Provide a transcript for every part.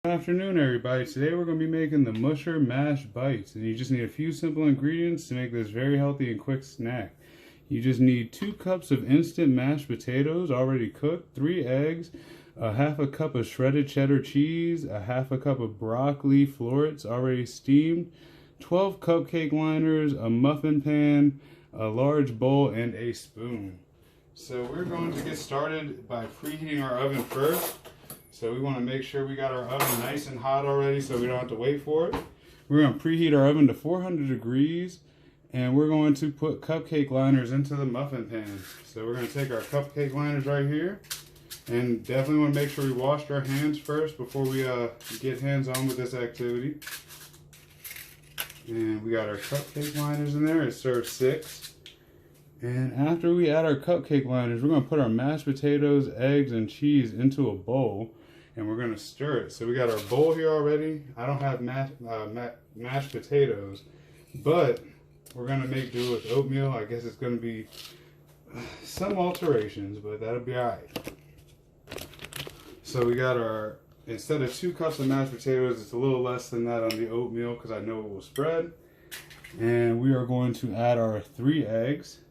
Good afternoon, everybody. Today we're going to be making the Musher mashed bites, and you just need a few simple ingredients to make this very healthy and quick snack. You just need 2 cups of instant mashed potatoes already cooked, 3 eggs, a half a cup of shredded cheddar cheese, a half a cup of broccoli florets already steamed, 12 cupcake liners, a muffin pan, a large bowl, and a spoon. So we're going to get started by preheating our oven first. So we want to make sure we got our oven nice and hot already so we don't have to wait for it. We're going to preheat our oven to 400 degrees and we're going to put cupcake liners into the muffin pan. So we're going to take our cupcake liners right here and definitely want to make sure we washed our hands first before we get hands on with this activity. And we got our cupcake liners in there. It serves 6. And after we add our cupcake liners, we're going to put our mashed potatoes, eggs, and cheese into a bowl. And we're going to stir it. So we got our bowl here already. I don't have mashed potatoes, but we're going to make do with oatmeal. I guess it's going to be some alterations, but that'll be alright. So we got our, instead of 2 cups of mashed potatoes, it's a little less than that on the oatmeal because I know it will spread. And we are going to add our 3 eggs.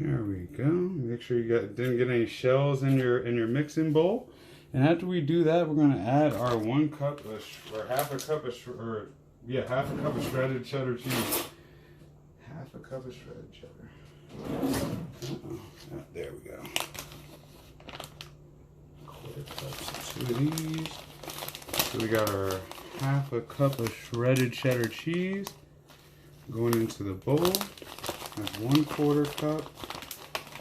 There we go. Make sure you didn't get any shells in your mixing bowl. And after we do that, we're going to add our 1 cup of, or half a cup of shredded cheddar cheese. Half a cup of shredded cheddar. There we go. 1/4 cups of 2 of these. So we got our half a cup of shredded cheddar cheese going into the bowl. That's 1/4 cup.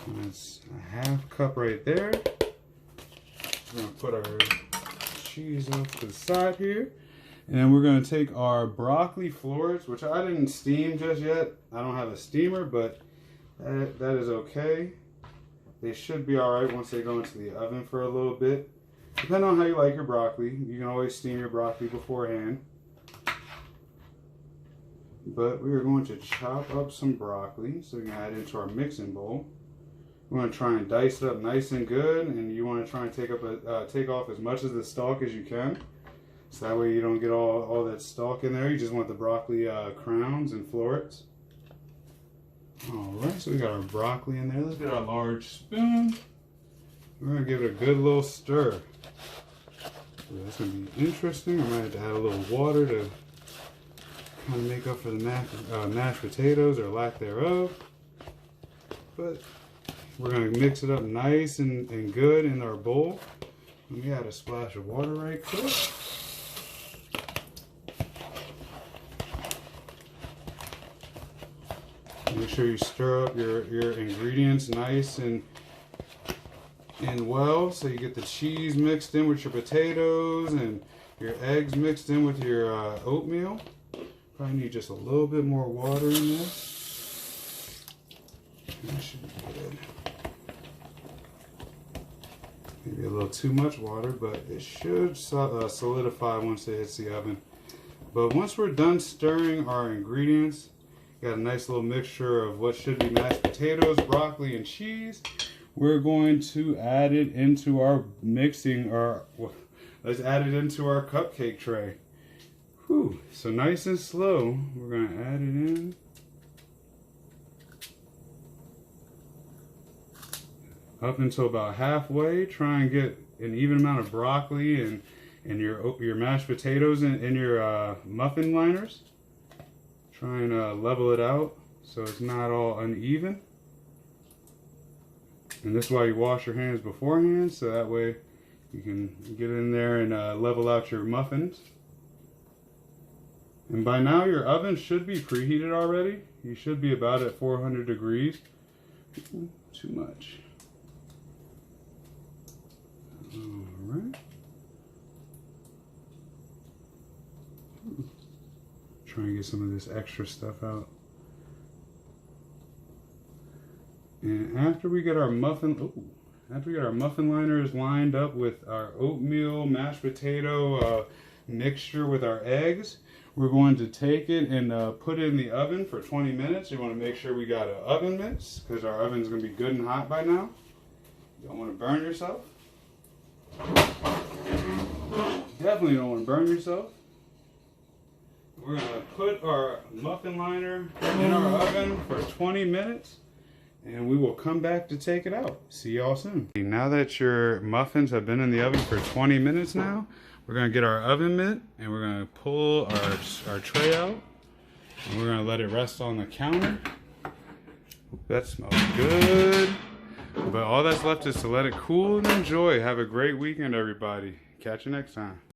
And that's a half cup right there. We're going to put our cheese off to the side here. And then we're going to take our broccoli florets, which I didn't steam just yet. I don't have a steamer, but that is okay. They should be alright once they go into the oven for a little bit. Depending on how you like your broccoli. You can always steam your broccoli beforehand. But we are going to chop up some broccoli so we can add it into our mixing bowl. We want to try and dice it up nice and good, and you want to try and take off as much of the stalk as you can. So that way you don't get all that stalk in there. You just want the broccoli crowns and florets. Alright, so we got our broccoli in there. Let's get our large spoon. We're going to give it a good little stir. So that's going to be interesting. I might have to add a little water to kind of make up for the mashed potatoes or lack thereof. But we're going to mix it up nice and good in our bowl. Let me add a splash of water right quick. Make sure you stir up your ingredients nice and well, so you get the cheese mixed in with your potatoes and your eggs mixed in with your oatmeal. Probably need just a little bit more water in this. That should be good. Maybe a little too much water, but it should solidify once it hits the oven. But once we're done stirring our ingredients, got a nice little mixture of what should be mashed potatoes, broccoli, and cheese. We're going to add it into our mixing, let's add it into our cupcake tray. Whew. So nice and slow, we're going to add it in. Up until about halfway. Try and get an even amount of broccoli and your mashed potatoes and your muffin liners. Try and level it out so it's not all uneven. And this is why you wash your hands beforehand, so that way you can get in there and level out your muffins. And by now your oven should be preheated already. You should be about at 400 degrees. Ooh, too much. Alright. Try and get some of this extra stuff out. And after we get our muffin liners lined up with our oatmeal, mashed potato, mixture with our eggs. We're going to take it and put it in the oven for 20 minutes. You want to make sure we got an oven mitts because our oven's going to be good and hot by now. You don't want to burn yourself. Definitely don't want to burn yourself. We're going to put our muffin liner in our oven for 20 minutes and we will come back to take it out. See y'all soon. Now that your muffins have been in the oven for 20 minutes now, we're going to get our oven mitt and we're going to pull our tray out and we're going to let it rest on the counter. That smells good. But all that's left is to let it cool and enjoy. Have a great weekend, everybody. Catch you next time.